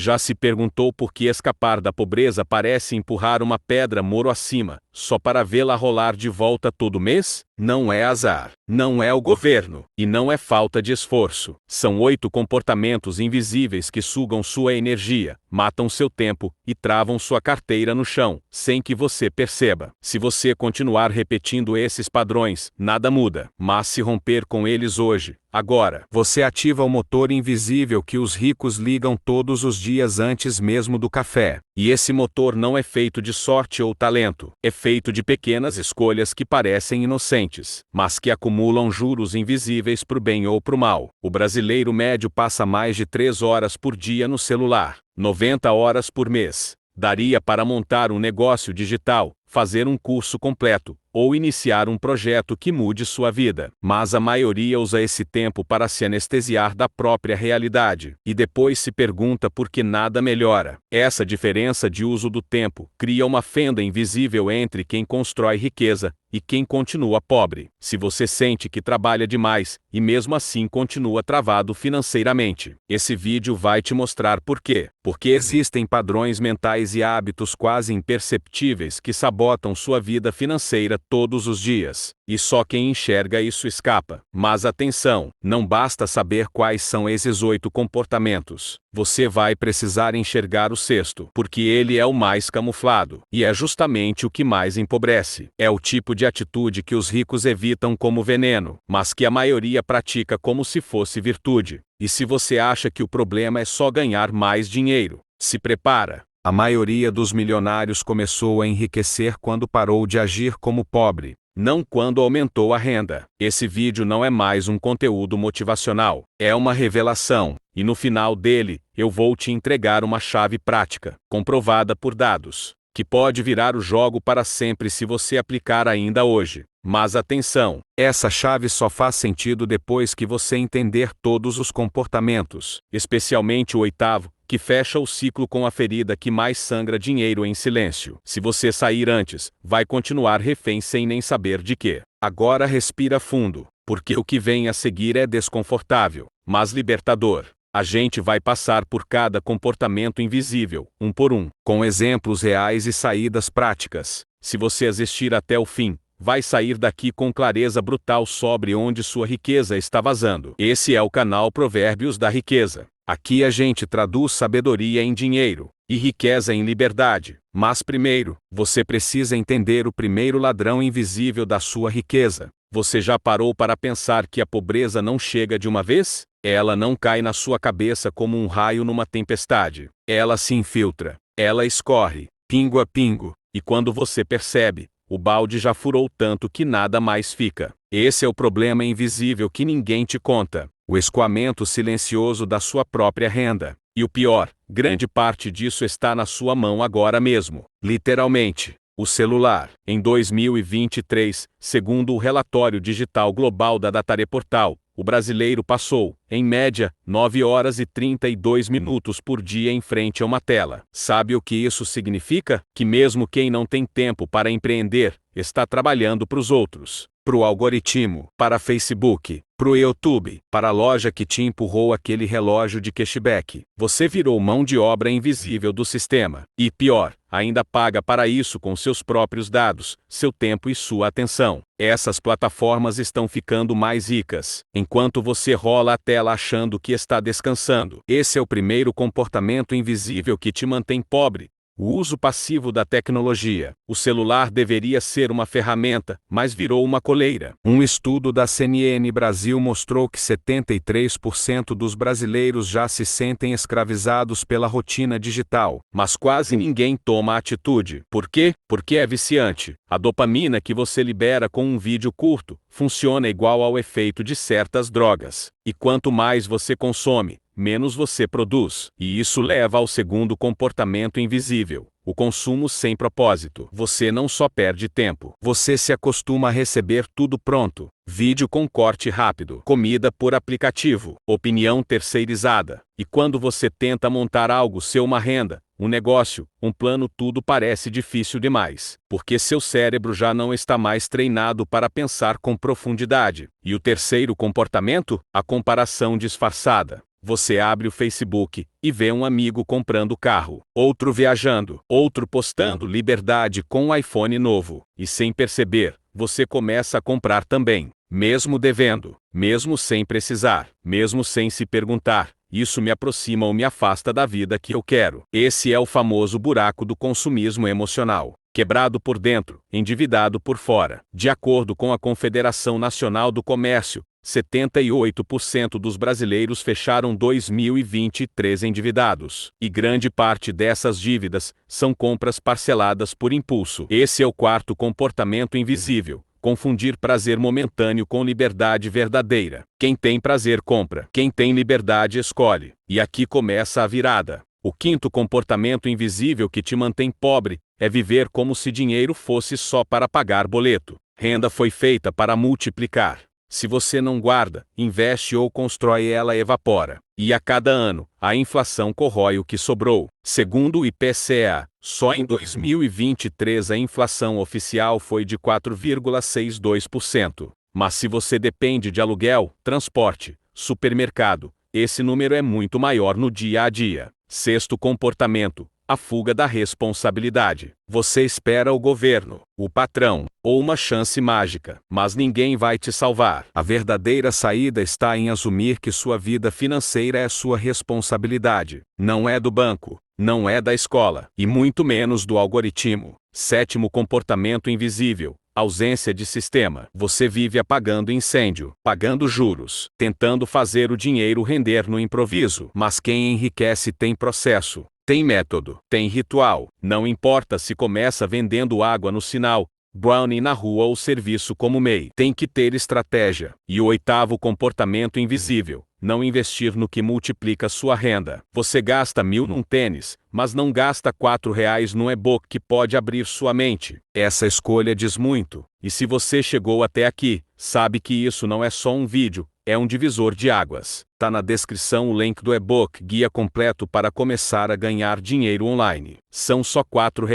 Já se perguntou por que escapar da pobreza parece empurrar uma pedra muro acima, só para vê-la rolar de volta todo mês? Não é azar, não é o governo, e não é falta de esforço. São 8 comportamentos invisíveis que sugam sua energia, matam seu tempo e travam sua carteira no chão, sem que você perceba. Se você continuar repetindo esses padrões, nada muda. Mas se romper com eles hoje, agora, você ativa o motor invisível que os ricos ligam todos os dias antes mesmo do café. E esse motor não é feito de sorte ou talento, é feito de pequenas escolhas que parecem inocentes, mas que acumulam juros invisíveis pro bem ou pro mal. O brasileiro médio passa mais de 3 horas por dia no celular, 90 horas por mês. Daria para montar um negócio digital, fazer um curso completo, ou iniciar um projeto que mude sua vida. Mas a maioria usa esse tempo para se anestesiar da própria realidade, e depois se pergunta por que nada melhora. Essa diferença de uso do tempo cria uma fenda invisível entre quem constrói riqueza e quem continua pobre. Se você sente que trabalha demais, e mesmo assim continua travado financeiramente, esse vídeo vai te mostrar por quê. Porque existem padrões mentais e hábitos quase imperceptíveis que sabotam sua vida financeira todos os dias. E só quem enxerga isso escapa. Mas atenção, não basta saber quais são esses 8 comportamentos. Você vai precisar enxergar o sexto, porque ele é o mais camuflado, e é justamente o que mais empobrece. É o tipo de atitude que os ricos evitam como veneno, mas que a maioria pratica como se fosse virtude. E se você acha que o problema é só ganhar mais dinheiro, se prepara. A maioria dos milionários começou a enriquecer quando parou de agir como pobre, não quando aumentou a renda. Esse vídeo não é mais um conteúdo motivacional, é uma revelação, e no final dele, eu vou te entregar uma chave prática, comprovada por dados, que pode virar o jogo para sempre se você aplicar ainda hoje. Mas atenção, essa chave só faz sentido depois que você entender todos os comportamentos, especialmente o 8º, que fecha o ciclo com a ferida que mais sangra dinheiro em silêncio. Se você sair antes, vai continuar refém sem nem saber de quê. Agora respira fundo, porque o que vem a seguir é desconfortável, mas libertador. A gente vai passar por cada comportamento invisível, um por um, com exemplos reais e saídas práticas. Se você assistir até o fim, vai sair daqui com clareza brutal sobre onde sua riqueza está vazando. Esse é o canal Provérbios da Riqueza. Aqui a gente traduz sabedoria em dinheiro e riqueza em liberdade. Mas primeiro, você precisa entender o primeiro ladrão invisível da sua riqueza. Você já parou para pensar que a pobreza não chega de uma vez? Ela não cai na sua cabeça como um raio numa tempestade. Ela se infiltra. Ela escorre, pingo a pingo, e quando você percebe, o balde já furou tanto que nada mais fica. Esse é o problema invisível que ninguém te conta. O escoamento silencioso da sua própria renda. E o pior, grande parte disso está na sua mão agora mesmo. Literalmente. O celular. Em 2023, segundo o relatório digital global da Datareportal, o brasileiro passou, em média, 9 horas e 32 minutos por dia em frente a uma tela. Sabe o que isso significa? Que mesmo quem não tem tempo para empreender, está trabalhando para os outros. Para o algoritmo, para Facebook, para o YouTube, para a loja que te empurrou aquele relógio de cashback. Você virou mão de obra invisível do sistema. E pior, ainda paga para isso com seus próprios dados, seu tempo e sua atenção. Essas plataformas estão ficando mais ricas, enquanto você rola a tela achando que está descansando. Esse é o primeiro comportamento invisível que te mantém pobre. O uso passivo da tecnologia. O celular deveria ser uma ferramenta, mas virou uma coleira. Um estudo da CNN Brasil mostrou que 73% dos brasileiros já se sentem escravizados pela rotina digital, mas quase ninguém toma atitude. Por quê? Porque é viciante. A dopamina que você libera com um vídeo curto funciona igual ao efeito de certas drogas. E quanto mais você consome, menos você produz. E isso leva ao segundo comportamento invisível, o consumo sem propósito. Você não só perde tempo, você se acostuma a receber tudo pronto. Vídeo com corte rápido, comida por aplicativo, opinião terceirizada. E quando você tenta montar algo seu, uma renda, um negócio, um plano, tudo parece difícil demais, porque seu cérebro já não está mais treinado para pensar com profundidade. E o terceiro comportamento? A comparação disfarçada. Você abre o Facebook e vê um amigo comprando carro, outro viajando, outro postando liberdade com um iPhone novo. E sem perceber, você começa a comprar também, mesmo devendo, mesmo sem precisar, mesmo sem se perguntar: isso me aproxima ou me afasta da vida que eu quero? Esse é o famoso buraco do consumismo emocional. Quebrado por dentro, endividado por fora. De acordo com a Confederação Nacional do Comércio, 78% dos brasileiros fecharam 2023 endividados. E grande parte dessas dívidas são compras parceladas por impulso. Esse é o quarto comportamento invisível: confundir prazer momentâneo com liberdade verdadeira. Quem tem prazer compra, quem tem liberdade escolhe. E aqui começa a virada. O quinto comportamento invisível que te mantém pobre é viver como se dinheiro fosse só para pagar boleto. Renda foi feita para multiplicar. Se você não guarda, investe ou constrói, ela evapora. E a cada ano, a inflação corrói o que sobrou. Segundo o IPCA, só em 2023 a inflação oficial foi de 4,62%. Mas se você depende de aluguel, transporte, supermercado, esse número é muito maior no dia a dia. Sexto comportamento: a fuga da responsabilidade. Você espera o governo, o patrão, ou uma chance mágica, mas ninguém vai te salvar. A verdadeira saída está em assumir que sua vida financeira é sua responsabilidade. Não é do banco, não é da escola, e muito menos do algoritmo. Sétimo comportamento invisível: ausência de sistema. Você vive apagando incêndio, pagando juros, tentando fazer o dinheiro render no improviso. Mas quem enriquece tem processo, tem método, tem ritual. Não importa se começa vendendo água no sinal, brownie na rua ou serviço como MEI. Tem que ter estratégia. E o oitavo comportamento invisível: não investir no que multiplica sua renda. Você gasta 1.000 num tênis, mas não gasta R$ 4 no e-book que pode abrir sua mente. Essa escolha diz muito. E se você chegou até aqui, sabe que isso não é só um vídeo, é um divisor de águas. Tá na descrição o link do e-book Guia Completo para começar a ganhar dinheiro online. São só R$ 4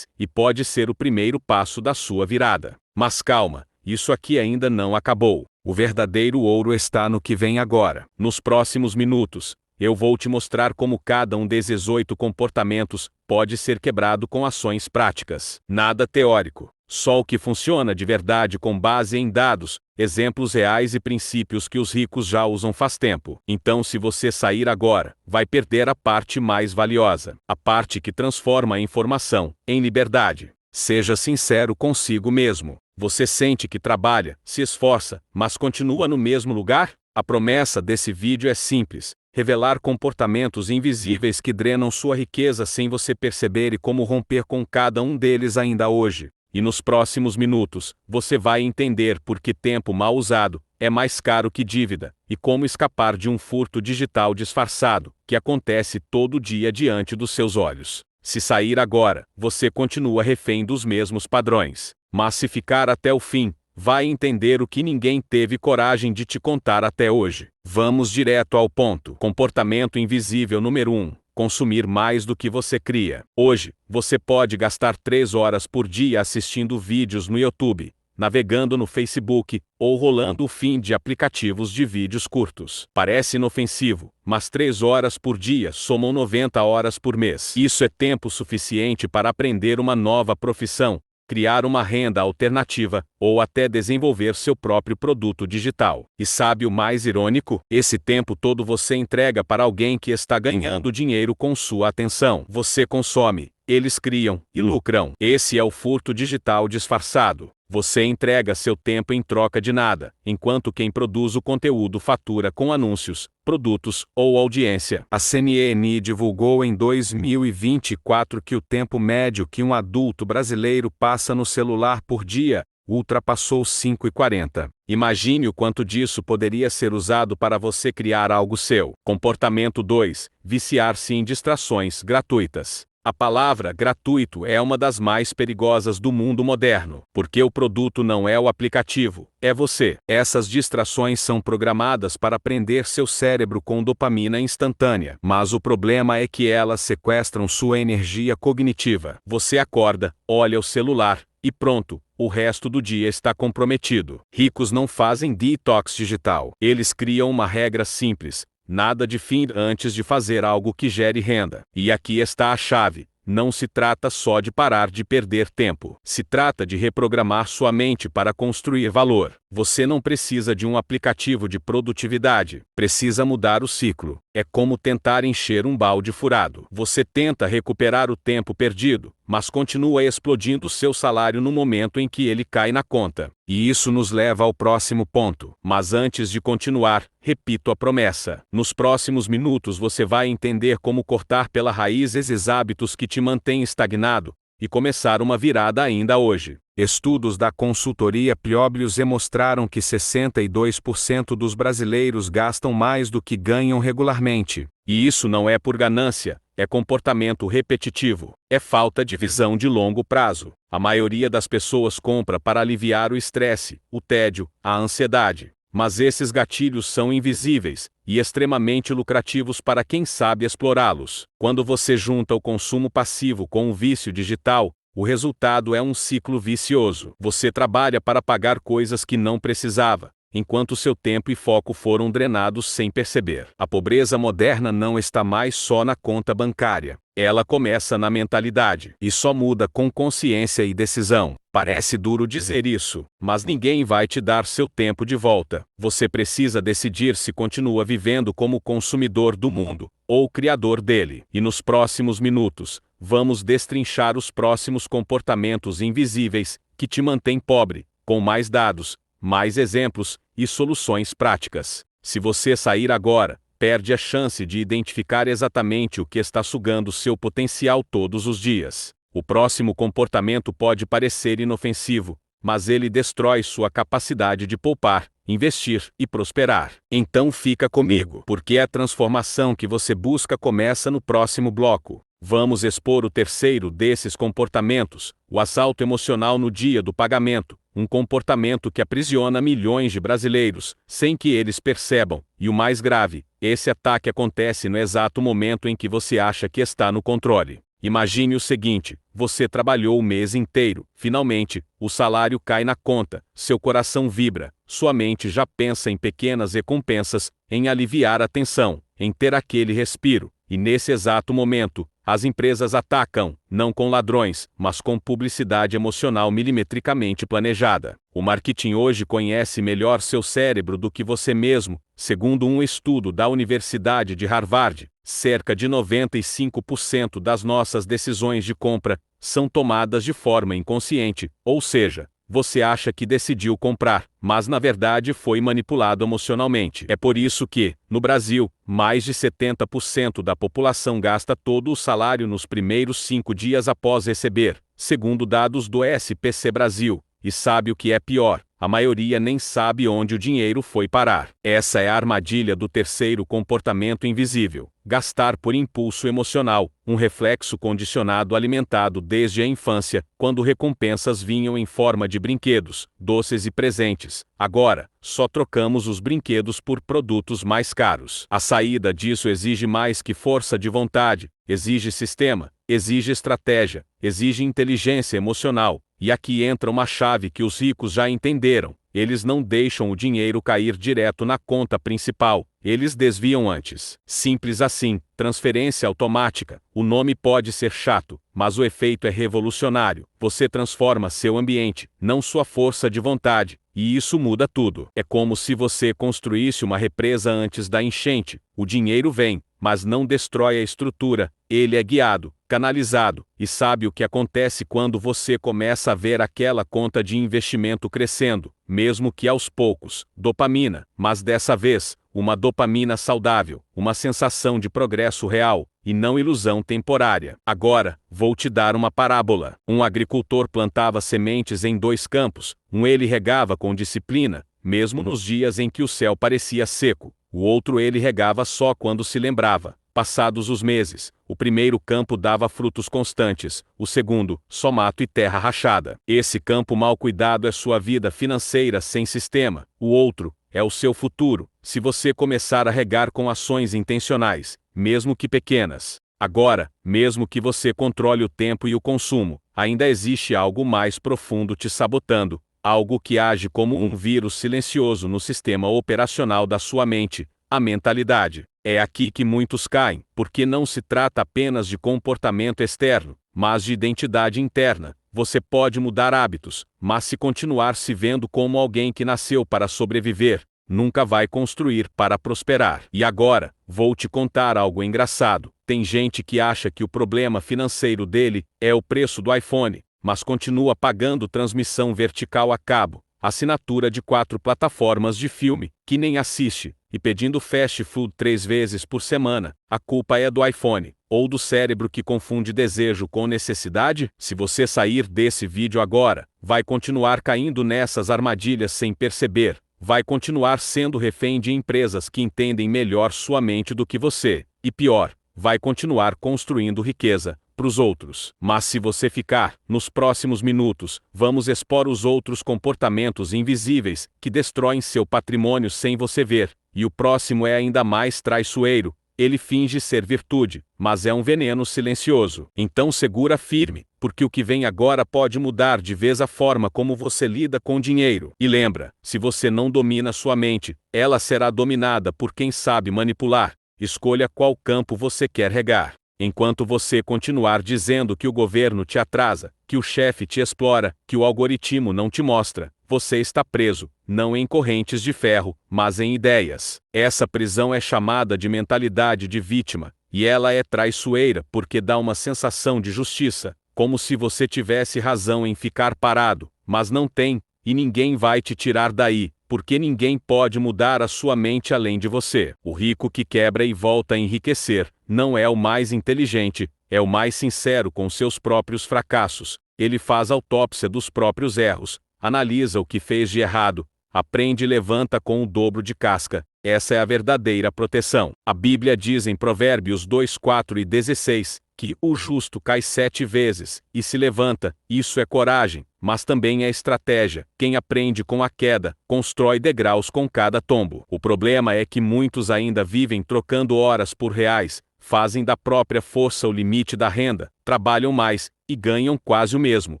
e pode ser o primeiro passo da sua virada. Mas calma, isso aqui ainda não acabou. O verdadeiro ouro está no que vem agora. Nos próximos minutos, eu vou te mostrar como cada um desses 8 comportamentos pode ser quebrado com ações práticas. Nada teórico, só o que funciona de verdade com base em dados, exemplos reais e princípios que os ricos já usam faz tempo. Então, se você sair agora, vai perder a parte mais valiosa, a parte que transforma a informação em liberdade. Seja sincero consigo mesmo. Você sente que trabalha, se esforça, mas continua no mesmo lugar? A promessa desse vídeo é simples: revelar comportamentos invisíveis que drenam sua riqueza sem você perceber e como romper com cada um deles ainda hoje. E nos próximos minutos, você vai entender por que tempo mal usado é mais caro que dívida, e como escapar de um furto digital disfarçado, que acontece todo dia diante dos seus olhos. Se sair agora, você continua refém dos mesmos padrões. Mas se ficar até o fim, vai entender o que ninguém teve coragem de te contar até hoje. Vamos direto ao ponto. Comportamento invisível número 1. Consumir mais do que você cria. Hoje, você pode gastar 3 horas por dia assistindo vídeos no YouTube, navegando no Facebook, ou rolando o feed de aplicativos de vídeos curtos. Parece inofensivo, mas 3 horas por dia somam 90 horas por mês. Isso é tempo suficiente para aprender uma nova profissão, criar uma renda alternativa, ou até desenvolver seu próprio produto digital. E sabe o mais irônico? Esse tempo todo você entrega para alguém que está ganhando dinheiro com sua atenção. Você consome, eles criam e lucram. Esse é o furto digital disfarçado. Você entrega seu tempo em troca de nada, enquanto quem produz o conteúdo fatura com anúncios, produtos ou audiência. A CNN divulgou em 2024 que o tempo médio que um adulto brasileiro passa no celular por dia ultrapassou 5,40. Imagine o quanto disso poderia ser usado para você criar algo seu. Comportamento 2. Viciar-se em distrações gratuitas. A palavra gratuito é uma das mais perigosas do mundo moderno, porque o produto não é o aplicativo, é você. Essas distrações são programadas para prender seu cérebro com dopamina instantânea, mas o problema é que elas sequestram sua energia cognitiva. Você acorda, olha o celular, e pronto, o resto do dia está comprometido. Ricos não fazem detox digital. Eles criam uma regra simples: nada de fim antes de fazer algo que gere renda. E aqui está a chave. Não se trata só de parar de perder tempo. Se trata de reprogramar sua mente para construir valor. Você não precisa de um aplicativo de produtividade. Precisa mudar o ciclo. É como tentar encher um balde furado. Você tenta recuperar o tempo perdido, mas continua explodindo seu salário no momento em que ele cai na conta. E isso nos leva ao próximo ponto. Mas antes de continuar, repito a promessa. Nos próximos minutos você vai entender como cortar pela raiz esses hábitos que te mantêm estagnado e começar uma virada ainda hoje. Estudos da consultoria PwC mostraram que 62% dos brasileiros gastam mais do que ganham regularmente. E isso não é por ganância, é comportamento repetitivo, é falta de visão de longo prazo. A maioria das pessoas compra para aliviar o estresse, o tédio, a ansiedade. Mas esses gatilhos são invisíveis e extremamente lucrativos para quem sabe explorá-los. Quando você junta o consumo passivo com o vício digital, o resultado é um ciclo vicioso. Você trabalha para pagar coisas que não precisava, enquanto seu tempo e foco foram drenados sem perceber. A pobreza moderna não está mais só na conta bancária. Ela começa na mentalidade e só muda com consciência e decisão. Parece duro dizer isso, mas ninguém vai te dar seu tempo de volta. Você precisa decidir se continua vivendo como consumidor do mundo ou criador dele. E nos próximos minutos, vamos destrinchar os próximos comportamentos invisíveis que te mantêm pobre, com mais dados, mais exemplos e soluções práticas. Se você sair agora, perde a chance de identificar exatamente o que está sugando seu potencial todos os dias. O próximo comportamento pode parecer inofensivo, mas ele destrói sua capacidade de poupar, investir e prosperar. Então fica comigo, porque a transformação que você busca começa no próximo bloco. Vamos expor o terceiro desses comportamentos, o assalto emocional no dia do pagamento, um comportamento que aprisiona milhões de brasileiros, sem que eles percebam. E o mais grave, esse ataque acontece no exato momento em que você acha que está no controle. Imagine o seguinte: você trabalhou o mês inteiro, finalmente, o salário cai na conta, seu coração vibra, sua mente já pensa em pequenas recompensas, em aliviar a tensão, em ter aquele respiro, e nesse exato momento, as empresas atacam, não com ladrões, mas com publicidade emocional milimetricamente planejada. O marketing hoje conhece melhor seu cérebro do que você mesmo. Segundo um estudo da Universidade de Harvard, cerca de 95% das nossas decisões de compra são tomadas de forma inconsciente, ou seja, você acha que decidiu comprar, mas na verdade foi manipulado emocionalmente. É por isso que, no Brasil, mais de 70% da população gasta todo o salário nos primeiros 5 dias após receber, segundo dados do SPC Brasil. E sabe o que é pior? A maioria nem sabe onde o dinheiro foi parar. Essa é a armadilha do terceiro comportamento invisível. Gastar por impulso emocional, um reflexo condicionado alimentado desde a infância, quando recompensas vinham em forma de brinquedos, doces e presentes. Agora, só trocamos os brinquedos por produtos mais caros. A saída disso exige mais que força de vontade, exige sistema, exige estratégia, exige inteligência emocional. E aqui entra uma chave que os ricos já entenderam. Eles não deixam o dinheiro cair direto na conta principal, eles desviam antes. Simples assim, transferência automática. O nome pode ser chato, mas o efeito é revolucionário. Você transforma seu ambiente, não sua força de vontade, e isso muda tudo. É como se você construísse uma represa antes da enchente. O dinheiro vem, mas não destrói a estrutura, ele é guiado, canalizado, e sabe o que acontece quando você começa a ver aquela conta de investimento crescendo, mesmo que aos poucos. Dopamina, mas dessa vez, uma dopamina saudável, uma sensação de progresso real, e não ilusão temporária. Agora, vou te dar uma parábola. Um agricultor plantava sementes em 2 campos, ele regava com disciplina, mesmo nos dias em que o céu parecia seco. O outro ele regava só quando se lembrava. Passados os meses, o primeiro campo dava frutos constantes, o segundo, só mato e terra rachada. Esse campo mal cuidado é sua vida financeira sem sistema. O outro é o seu futuro, se você começar a regar com ações intencionais, mesmo que pequenas. Agora, mesmo que você controle o tempo e o consumo, ainda existe algo mais profundo te sabotando, algo que age como um vírus silencioso no sistema operacional da sua mente, a mentalidade. É aqui que muitos caem, porque não se trata apenas de comportamento externo, mas de identidade interna. Você pode mudar hábitos, mas se continuar se vendo como alguém que nasceu para sobreviver, nunca vai construir para prosperar. E agora, vou te contar algo engraçado. Tem gente que acha que o problema financeiro dele é o preço do iPhone, mas continua pagando transmissão vertical a cabo, assinatura de 4 plataformas de filme, que nem assiste, e pedindo fast food 3 vezes por semana. A culpa é do iPhone, ou do cérebro que confunde desejo com necessidade? Se você sair desse vídeo agora, vai continuar caindo nessas armadilhas sem perceber. Vai continuar sendo refém de empresas que entendem melhor sua mente do que você. E pior, vai continuar construindo riqueza para os outros. Mas se você ficar, nos próximos minutos, vamos expor os outros comportamentos invisíveis que destroem seu patrimônio sem você ver. E o próximo é ainda mais traiçoeiro. Ele finge ser virtude, mas é um veneno silencioso. Então segura firme, porque o que vem agora pode mudar de vez a forma como você lida com dinheiro. E lembra, se você não domina sua mente, ela será dominada por quem sabe manipular. Escolha qual campo você quer regar. Enquanto você continuar dizendo que o governo te atrasa, que o chefe te explora, que o algoritmo não te mostra, você está preso, não em correntes de ferro, mas em ideias. Essa prisão é chamada de mentalidade de vítima, e ela é traiçoeira porque dá uma sensação de justiça, como se você tivesse razão em ficar parado, mas não tem, e ninguém vai te tirar daí, porque ninguém pode mudar a sua mente além de você. O rico que quebra e volta a enriquecer, não é o mais inteligente, é o mais sincero com seus próprios fracassos. Ele faz autópsia dos próprios erros, analisa o que fez de errado, aprende e levanta com o dobro de casca. Essa é a verdadeira proteção. A Bíblia diz em Provérbios 2, 4 e 16, que o justo cai 7 vezes e se levanta. Isso é coragem, mas também é estratégia. Quem aprende com a queda, constrói degraus com cada tombo. O problema é que muitos ainda vivem trocando horas por reais, fazem da própria força o limite da renda, trabalham mais e ganham quase o mesmo,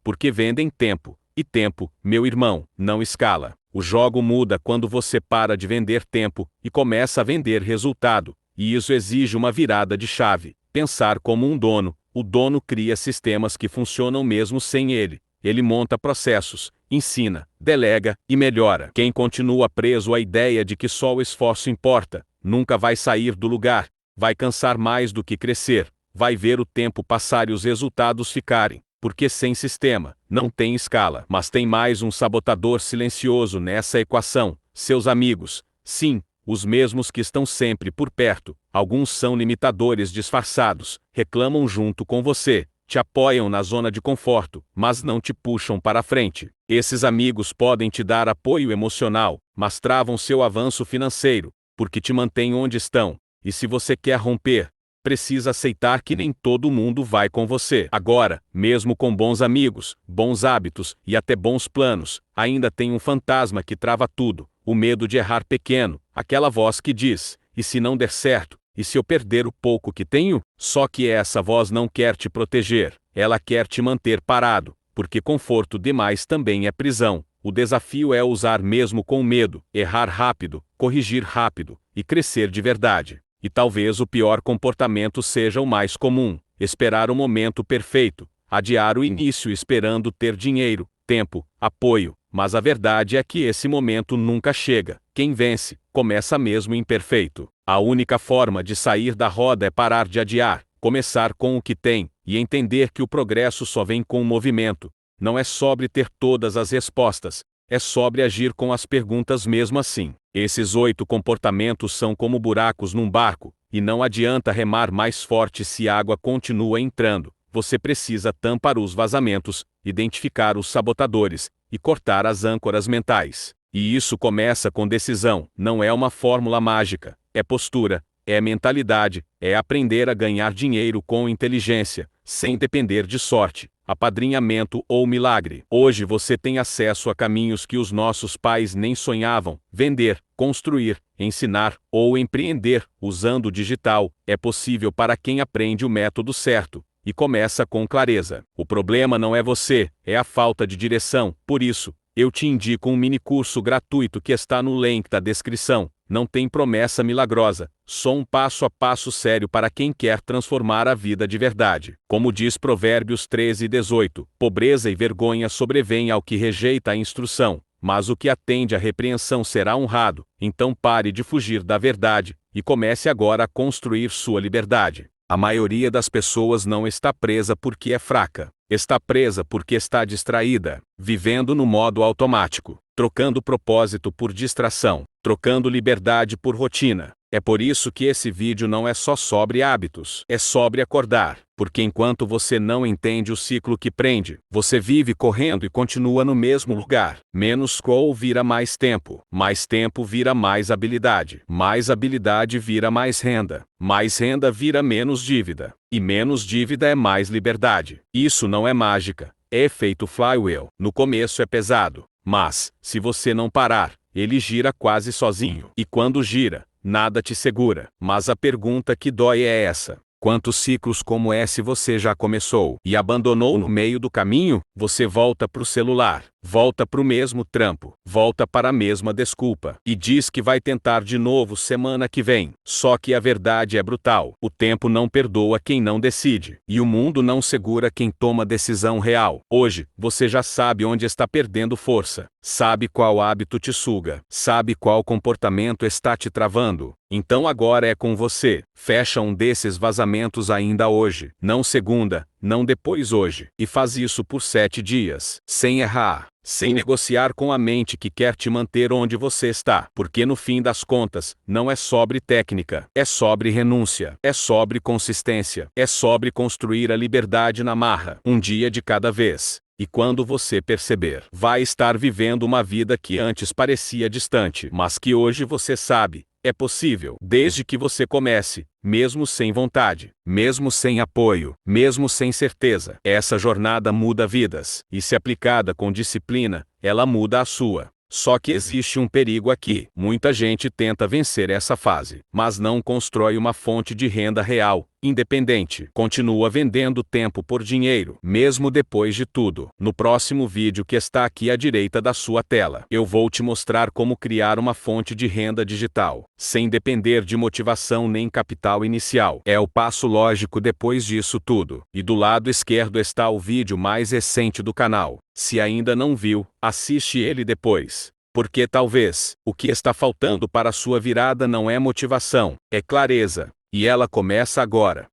porque vendem tempo. E tempo, meu irmão, não escala. O jogo muda quando você para de vender tempo e começa a vender resultado, e isso exige uma virada de chave. Pensar como um dono. O dono cria sistemas que funcionam mesmo sem ele. Ele monta processos, ensina, delega e melhora. Quem continua preso à ideia de que só o esforço importa, nunca vai sair do lugar, vai cansar mais do que crescer, vai ver o tempo passar e os resultados ficarem. Porque sem sistema, não tem escala. Mas tem mais um sabotador silencioso nessa equação: seus amigos. Sim, os mesmos que estão sempre por perto. Alguns são limitadores disfarçados, reclamam junto com você, te apoiam na zona de conforto, mas não te puxam para frente. Esses amigos podem te dar apoio emocional, mas travam seu avanço financeiro, porque te mantêm onde estão. E se você quer romper, precisa aceitar que nem todo mundo vai com você. Agora, mesmo com bons amigos, bons hábitos e até bons planos, ainda tem um fantasma que trava tudo: o medo de errar pequeno, aquela voz que diz: e se não der certo? E se eu perder o pouco que tenho? Só que essa voz não quer te proteger, ela quer te manter parado, porque conforto demais também é prisão. O desafio é usar mesmo com medo, errar rápido, corrigir rápido e crescer de verdade. E talvez o pior comportamento seja o mais comum: esperar o momento perfeito, adiar o início esperando ter dinheiro, tempo, apoio. Mas a verdade é que esse momento nunca chega. Quem vence, começa mesmo imperfeito. A única forma de sair da roda é parar de adiar, começar com o que tem, e entender que o progresso só vem com o movimento. Não é sobre ter todas as respostas, é sobre agir com as perguntas mesmo assim. Esses 8 comportamentos são como buracos num barco, e não adianta remar mais forte se a água continua entrando. Você precisa tampar os vazamentos, identificar os sabotadores e cortar as âncoras mentais. E isso começa com decisão. Não é uma fórmula mágica, é postura, é mentalidade, é aprender a ganhar dinheiro com inteligência, sem depender de sorte, apadrinhamento ou milagre. Hoje você tem acesso a caminhos que os nossos pais nem sonhavam: vender, construir, ensinar ou empreender. Usando o digital, é possível para quem aprende o método certo e começa com clareza. O problema não é você, é a falta de direção. Por isso, eu te indico um mini curso gratuito que está no link da descrição. não tem promessa milagrosa, só um passo a passo sério para quem quer transformar a vida de verdade. Como diz Provérbios 13:18, pobreza e vergonha sobrevêm ao que rejeita a instrução, mas o que atende à repreensão será honrado. Então pare de fugir da verdade, e comece agora a construir sua liberdade. A maioria das pessoas não está presa porque é fraca. Está presa porque está distraída, vivendo no modo automático, trocando propósito por distração, trocando liberdade por rotina. É por isso que esse vídeo não é só sobre hábitos, é sobre acordar, porque enquanto você não entende o ciclo que prende, você vive correndo e continua no mesmo lugar. Menos call vira mais tempo vira mais habilidade vira mais renda vira menos dívida, e menos dívida é mais liberdade. Isso não é mágica, é efeito flywheel. No começo é pesado, mas, se você não parar, ele gira quase sozinho. E quando gira, nada te segura. Mas a pergunta que dói é essa: quantos ciclos como esse você já começou e abandonou no meio do caminho? Você volta pro celular, volta pro mesmo trampo, volta para a mesma desculpa, e diz que vai tentar de novo semana que vem. Só que a verdade é brutal. O tempo não perdoa quem não decide, e o mundo não segura quem toma decisão real. Hoje, você já sabe onde está perdendo força, sabe qual hábito te suga, sabe qual comportamento está te travando. Então agora é com você. Fecha um desses vazamentos ainda hoje, não segunda, não depois hoje, e faz isso por 7 dias, sem errar, sem negociar com a mente que quer te manter onde você está, porque no fim das contas, não é sobre técnica, é sobre renúncia, é sobre consistência, é sobre construir a liberdade na marra, um dia de cada vez. E quando você perceber, vai estar vivendo uma vida que antes parecia distante, mas que hoje você sabe, é possível, desde que você comece, mesmo sem vontade, mesmo sem apoio, mesmo sem certeza. Essa jornada muda vidas, e se aplicada com disciplina, ela muda a sua. Só que existe um perigo aqui. Muita gente tenta vencer essa fase, mas não constrói uma fonte de renda real, independente. Continua vendendo tempo por dinheiro, mesmo depois de tudo. No próximo vídeo que está aqui à direita da sua tela, eu vou te mostrar como criar uma fonte de renda digital, sem depender de motivação nem capital inicial. É o passo lógico depois disso tudo. E do lado esquerdo está o vídeo mais recente do canal. Se ainda não viu, assiste ele depois. Porque talvez, o que está faltando para a sua virada não é motivação, é clareza. E ela começa agora.